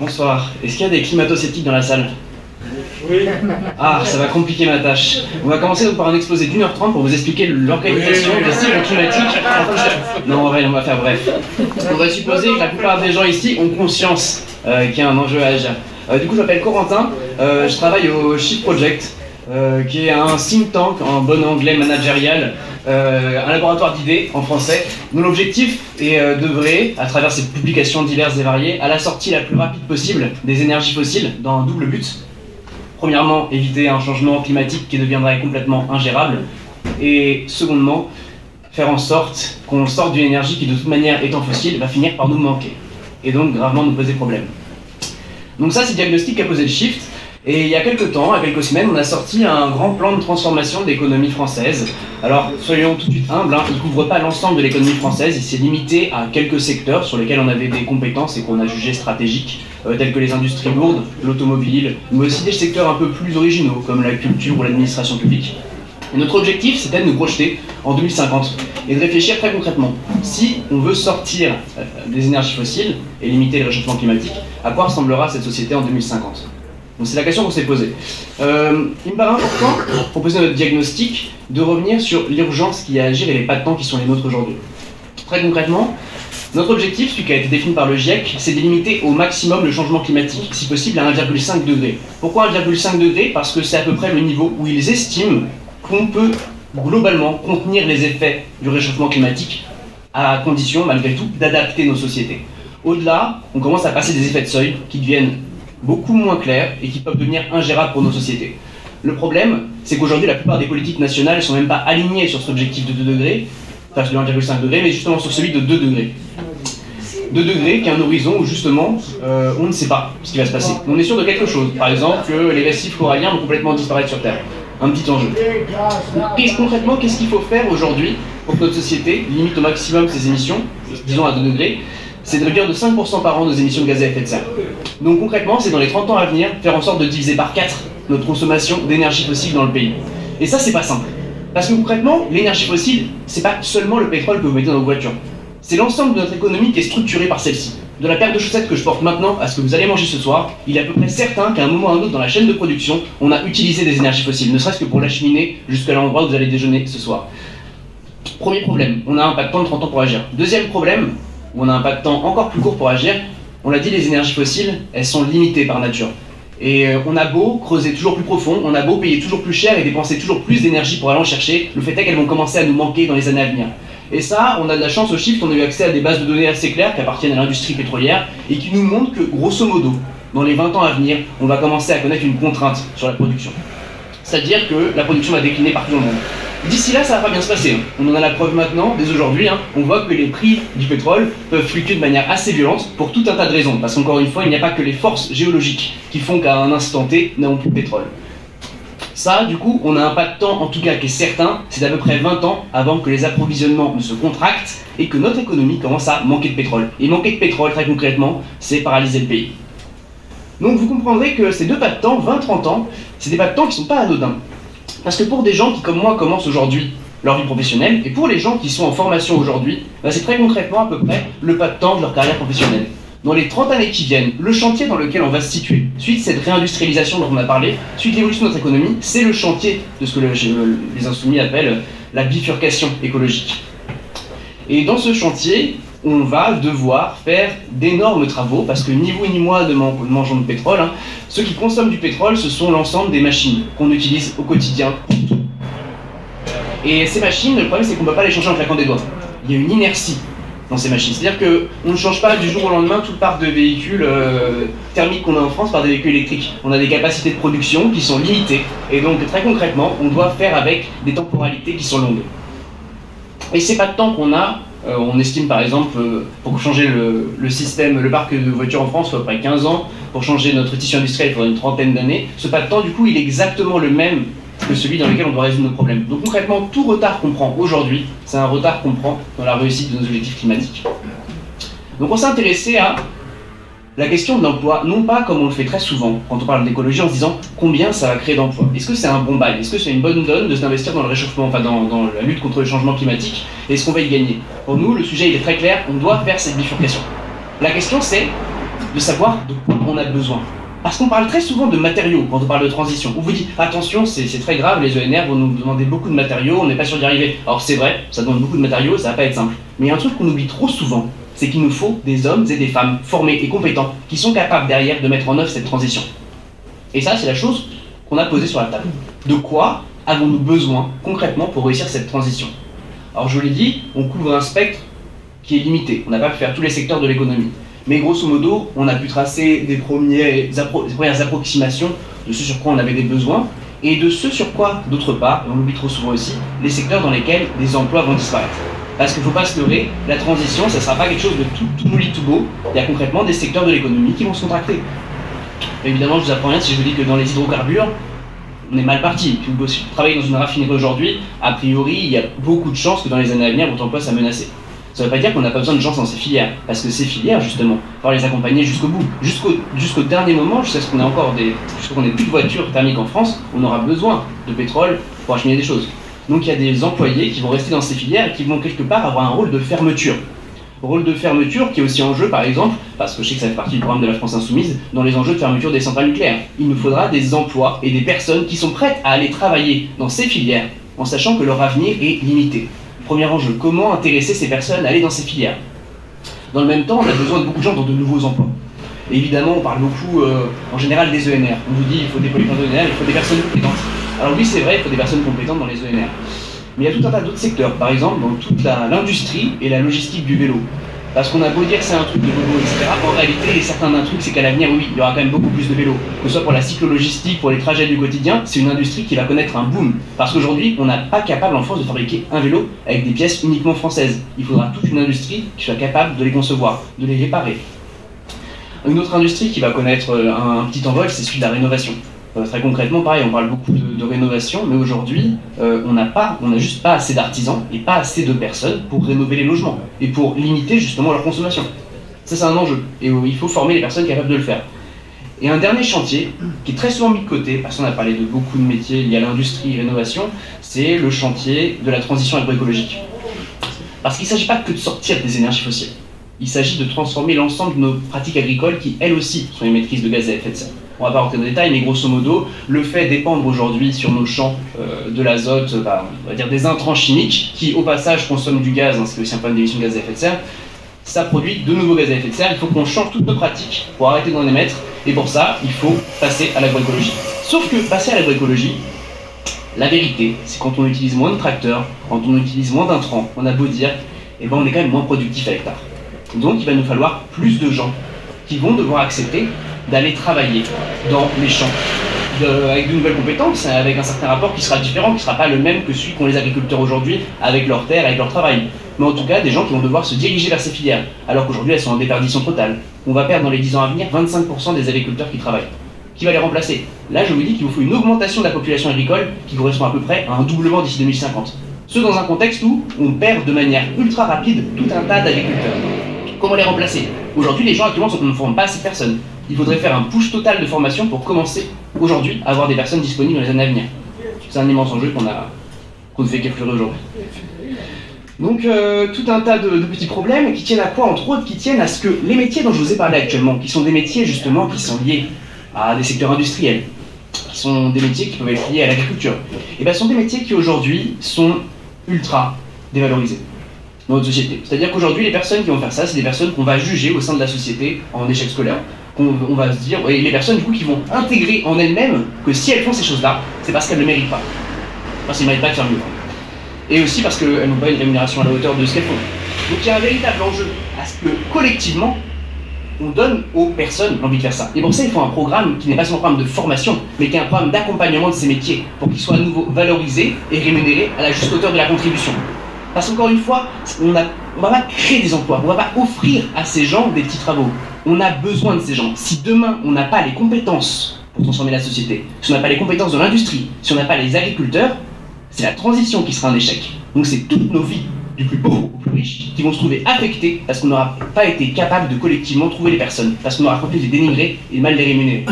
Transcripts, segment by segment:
Bonsoir. Est-ce qu'il y a des climato-sceptiques dans la salle? Oui. Ah, ça va compliquer ma tâche. On va commencer donc par un exposé d'1h30 pour vous expliquer l'organisation des cycles climatiques. Non, on va faire bref. On va supposer que la plupart des gens ici ont conscience qu'il y a un enjeu à agir. Du coup, je m'appelle Corentin, je travaille au Shift Project, qui est un think tank en bon anglais managérial, un laboratoire d'idées en français, dont l'objectif est d'œuvrer, à travers ses publications diverses et variées, à la sortie la plus rapide possible des énergies fossiles dans un double but. Premièrement, éviter un changement climatique qui deviendrait complètement ingérable, et secondement, faire en sorte qu'on sorte d'une énergie qui de toute manière étant fossile va finir par nous manquer, et donc gravement nous poser problème. Donc ça c'est le diagnostic qu'a posé le Shift. Et il y a quelques temps, il y a quelques semaines, on a sorti un grand plan de transformation de l'économie française. Alors, soyons tout de suite humbles, il ne couvre pas l'ensemble de l'économie française, il s'est limité à quelques secteurs sur lesquels on avait des compétences et qu'on a jugés stratégiques, tels que les industries lourdes, l'automobile, mais aussi des secteurs un peu plus originaux, comme la culture ou l'administration publique. Et notre objectif, c'était de nous projeter en 2050 et de réfléchir très concrètement. Si on veut sortir des énergies fossiles et limiter le réchauffement climatique, à quoi ressemblera cette société en 2050 ? Donc c'est la question qu'on s'est posée. Il me paraît important, pour poser notre diagnostic, de revenir sur l'urgence qui est à agir et les pas de temps qui sont les nôtres aujourd'hui. Très concrètement, notre objectif, celui qui a été défini par le GIEC, c'est de limiter au maximum le changement climatique, si possible à 1,5 degré. Pourquoi 1,5 degré ? Parce que c'est à peu près le niveau où ils estiment qu'on peut globalement contenir les effets du réchauffement climatique, à condition, malgré tout, d'adapter nos sociétés. Au-delà, on commence à passer des effets de seuil qui deviennent beaucoup moins clairs et qui peuvent devenir ingérables pour nos sociétés. Le problème, c'est qu'aujourd'hui, la plupart des politiques nationales ne sont même pas alignées sur cet objectif de 2 degrés, enfin de 1,5 degré, mais justement sur celui de 2 degrés. 2 degrés qui est un horizon où justement, on ne sait pas ce qui va se passer. On est sûr de quelque chose, par exemple que les récifs coralliens vont complètement disparaître sur Terre. Un petit enjeu. Concrètement, qu'est-ce qu'il faut faire aujourd'hui pour que notre société limite au maximum ses émissions, disons à 2 degrés, c'est de réduire de 5% par an nos émissions de gaz à effet de serre. Donc concrètement, c'est dans les 30 ans à venir, faire en sorte de diviser par 4 notre consommation d'énergie fossile dans le pays. Et ça, c'est pas simple. Parce que concrètement, l'énergie fossile, c'est pas seulement le pétrole que vous mettez dans vos voitures. C'est l'ensemble de notre économie qui est structurée par celle-ci. De la paire de chaussettes que je porte maintenant à ce que vous allez manger ce soir, il est à peu près certain qu'à un moment ou à un autre dans la chaîne de production, on a utilisé des énergies fossiles, ne serait-ce que pour l'acheminer jusqu'à l'endroit où vous allez déjeuner ce soir. Premier problème, on a un pas de temps de 30 ans pour agir. Deuxième problème, où on a un pas de temps encore plus court pour agir, on l'a dit, les énergies fossiles, elles sont limitées par nature. Et on a beau creuser toujours plus profond, on a beau payer toujours plus cher et dépenser toujours plus d'énergie pour aller en chercher, le fait est qu'elles vont commencer à nous manquer dans les années à venir. Et ça, on a de la chance au Shift, on a eu accès à des bases de données assez claires qui appartiennent à l'industrie pétrolière et qui nous montrent que, grosso modo, dans les 20 ans à venir, on va commencer à connaître une contrainte sur la production. C'est-à-dire que la production va décliner partout dans le monde. D'ici là, ça va pas bien se passer. On en a la preuve maintenant, dès aujourd'hui. On voit que les prix du pétrole peuvent fluctuer de manière assez violente pour tout un tas de raisons. Parce qu'encore une fois, il n'y a pas que les forces géologiques qui font qu'à un instant T, nous n'avons plus de pétrole. Ça, du coup, on a un pas de temps, en tout cas qui est certain, c'est d'à peu près 20 ans avant que les approvisionnements ne se contractent et que notre économie commence à manquer de pétrole. Et manquer de pétrole, très concrètement, c'est paralyser le pays. Donc vous comprendrez que ces 2 pas de temps, 20-30 ans, c'est des pas de temps qui ne sont pas anodins. Parce que pour des gens qui, comme moi, commencent aujourd'hui leur vie professionnelle, et pour les gens qui sont en formation aujourd'hui, c'est très concrètement à peu près le pas de temps de leur carrière professionnelle. Dans les 30 années qui viennent, le chantier dans lequel on va se situer, suite cette réindustrialisation dont on a parlé, suite l'évolution de notre économie, c'est le chantier de ce que les insoumis appellent la bifurcation écologique. Et dans ce chantier, on va devoir faire d'énormes travaux, parce que ni vous ni moi ne mangeons de pétrole. Ceux qui consomment du pétrole, ce sont l'ensemble des machines qu'on utilise au quotidien. Et ces machines, le problème c'est qu'on ne peut pas les changer en claquant des doigts. Il y a une inertie dans ces machines. C'est-à-dire qu'on ne change pas du jour au lendemain tout le parc de véhicules thermiques qu'on a en France par des véhicules électriques. On a des capacités de production qui sont limitées. Et donc très concrètement, on doit faire avec des temporalités qui sont longues. Et ces pas de temps qu'on a, on estime par exemple, pour changer le système, le parc de voitures en France, il faut à peu près 15 ans. Pour changer notre tissu industriel, il faudrait une trentaine d'années. Ce pas de temps, du coup, il est exactement le même que celui dans lequel on doit résoudre nos problèmes. Donc concrètement, tout retard qu'on prend aujourd'hui, c'est un retard qu'on prend dans la réussite de nos objectifs climatiques. Donc on s'est intéressé à la question de l'emploi, non pas comme on le fait très souvent quand on parle d'écologie en se disant combien ça va créer d'emplois. Est-ce que c'est un bon bail? Est-ce que c'est une bonne donne de s'investir dans le réchauffement, enfin dans la lutte contre le changement climatique? Est-ce qu'on va y gagner? Pour nous, le sujet il est très clair, on doit faire cette bifurcation. La question c'est, de savoir de quoi on a besoin. Parce qu'on parle très souvent de matériaux quand on parle de transition. On vous dit, attention, c'est très grave, les ENR vont nous demander beaucoup de matériaux, on n'est pas sûr d'y arriver. Alors c'est vrai, ça demande beaucoup de matériaux, ça va pas être simple. Mais il y a un truc qu'on oublie trop souvent, c'est qu'il nous faut des hommes et des femmes formés et compétents qui sont capables derrière de mettre en œuvre cette transition. Et ça, c'est la chose qu'on a posée sur la table. De quoi avons-nous besoin concrètement pour réussir cette transition? Alors je vous l'ai dit, on couvre un spectre qui est limité, on n'a pas pu faire tous les secteurs de l'économie. Mais grosso modo, on a pu tracer des premières approximations de ce sur quoi on avait des besoins, et de ce sur quoi, d'autre part, et on l'oublie trop souvent aussi, les secteurs dans lesquels des emplois vont disparaître. Parce qu'il ne faut pas se leurrer, la transition, ça ne sera pas quelque chose de tout mouli tout beau, il y a concrètement des secteurs de l'économie qui vont se contracter. Évidemment, je vous apprends rien si je vous dis que dans les hydrocarbures, on est mal parti. Si vous travaillez dans une raffinerie aujourd'hui, a priori, il y a beaucoup de chances que dans les années à venir, votre emploi soit menacé. Ça ne veut pas dire qu'on n'a pas besoin de gens dans ces filières, parce que ces filières, justement, il faut les accompagner jusqu'au bout, jusqu'au dernier moment, jusqu'à ce qu'on ait plus de voitures thermiques en France, on aura besoin de pétrole pour acheminer des choses. Donc il y a des employés qui vont rester dans ces filières et qui vont quelque part avoir un rôle de fermeture. Rôle de fermeture qui est aussi en jeu, par exemple, parce que je sais que ça fait partie du programme de la France Insoumise, dans les enjeux de fermeture des centrales nucléaires. Il nous faudra des emplois et des personnes qui sont prêtes à aller travailler dans ces filières, en sachant que leur avenir est limité. Premier enjeu, comment intéresser ces personnes à aller dans ces filières? Dans le même temps, on a besoin de beaucoup de gens dans de nouveaux emplois. Et évidemment, on parle beaucoup, en général, des ENR. On vous dit il faut des polycliniques ENR, il faut des personnes compétentes. Alors oui, c'est vrai, il faut des personnes compétentes dans les ENR. Mais il y a tout un tas d'autres secteurs, par exemple dans toute l'industrie et la logistique du vélo. Parce qu'on a beau dire que c'est un truc de bobo, etc. En réalité, certains d'un truc, c'est qu'à l'avenir, oui, il y aura quand même beaucoup plus de vélos. Que ce soit pour la cyclo-logistique, pour les trajets du quotidien, c'est une industrie qui va connaître un boom. Parce qu'aujourd'hui, on n'a pas capable en France de fabriquer un vélo avec des pièces uniquement françaises. Il faudra toute une industrie qui soit capable de les concevoir, de les réparer. Une autre industrie qui va connaître un petit envol, c'est celui de la rénovation. Très concrètement, pareil, on parle beaucoup de rénovation, mais aujourd'hui, on n'a juste pas assez d'artisans et pas assez de personnes pour rénover les logements et pour limiter justement leur consommation. Ça, c'est un enjeu, et il faut former les personnes capables de le faire. Et un dernier chantier, qui est très souvent mis de côté, parce qu'on a parlé de beaucoup de métiers liés à l'industrie et rénovation, c'est le chantier de la transition agroécologique. Parce qu'il ne s'agit pas que de sortir des énergies fossiles. Il s'agit de transformer l'ensemble de nos pratiques agricoles qui, elles aussi, sont émettrices de gaz à effet de serre. On va pas rentrer dans les détails, mais grosso modo, le fait d'épandre aujourd'hui sur nos champs de l'azote, on va dire des intrants chimiques, qui au passage consomment du gaz, hein, c'est aussi un problème d'émission de gaz à effet de serre, ça produit de nouveaux gaz à effet de serre. Il faut qu'on change toutes nos pratiques pour arrêter d'en émettre, et pour ça, il faut passer à l'agroécologie. Sauf que passer à l'agroécologie, la vérité, c'est quand on utilise moins de tracteurs, quand on utilise moins d'intrants, on a beau dire, eh ben on est quand même moins productif à l'hectare. Donc il va nous falloir plus de gens qui vont devoir accepter d'aller travailler dans les champs, avec de nouvelles compétences, avec un certain rapport qui sera différent, qui ne sera pas le même que celui qu'ont les agriculteurs aujourd'hui avec leurs terres, avec leur travail. Mais en tout cas, des gens qui vont devoir se diriger vers ces filières, alors qu'aujourd'hui elles sont en déperdition totale. On va perdre dans les 10 ans à venir 25% des agriculteurs qui travaillent. Qui va les remplacer? Là, je vous dis qu'il vous faut une augmentation de la population agricole qui correspond à peu près à un doublement d'ici 2050. Ce dans un contexte où on perd de manière ultra rapide tout un tas d'agriculteurs. Comment les remplacer? Aujourd'hui, les gens actuellement ne forment pas assez de personnes. Il faudrait faire un push total de formation pour commencer aujourd'hui à avoir des personnes disponibles dans les années à venir. C'est un immense enjeu qu'on ne fait qu'effleurer aujourd'hui. Donc tout un tas de petits problèmes qui tiennent à quoi? Entre autres, qui tiennent à ce que les métiers dont je vous ai parlé actuellement, qui sont des métiers justement qui sont liés à des secteurs industriels, qui sont des métiers qui peuvent être liés à l'agriculture, et bien ce sont des métiers qui aujourd'hui sont ultra dévalorisés dans notre société. C'est-à-dire qu'aujourd'hui, les personnes qui vont faire ça, c'est des personnes qu'on va juger au sein de la société en échec scolaire. On va se dire, et les personnes du coup qui vont intégrer en elles-mêmes que si elles font ces choses-là, c'est parce qu'elles ne le méritent pas. Parce qu'elles ne méritent pas de faire mieux. Et aussi parce qu'elles n'ont pas une rémunération à la hauteur de ce qu'elles font. Donc il y a un véritable enjeu à ce que collectivement, on donne aux personnes l'envie de faire ça. Et pour ça, il faut un programme qui n'est pas seulement un programme de formation, mais qui est un programme d'accompagnement de ces métiers, pour qu'ils soient à nouveau valorisés et rémunérés à la juste hauteur de la contribution. Parce qu'encore une fois, on ne va pas créer des emplois, on ne va pas offrir à ces gens des petits travaux. On a besoin de ces gens. Si demain, on n'a pas les compétences pour transformer la société, si on n'a pas les compétences de l'industrie, si on n'a pas les agriculteurs, c'est la transition qui sera un échec. Donc c'est toutes nos vies, du plus pauvre au plus riche, qui vont se trouver affectées parce qu'on n'aura pas été capable de collectivement trouver les personnes, parce qu'on aura continué de les dénigrer et de mal les rémunérer.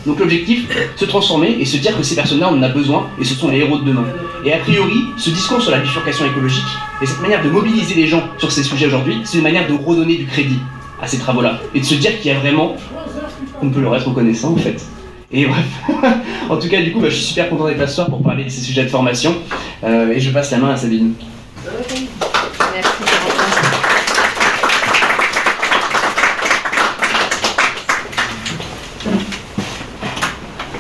Donc l'objectif, se transformer et se dire que ces personnes-là, on en a besoin et ce sont les héros de demain. Et a priori, ce discours sur la bifurcation écologique et cette manière de mobiliser les gens sur ces sujets aujourd'hui, c'est une manière de redonner du crédit. à ces travaux-là. Et de se dire qu'il y a vraiment, on peut leur être reconnaissant en fait. Et bref, en tout cas du coup je suis super content d'être là ce soir pour parler de ces sujets de formation et je passe la main à Sabine.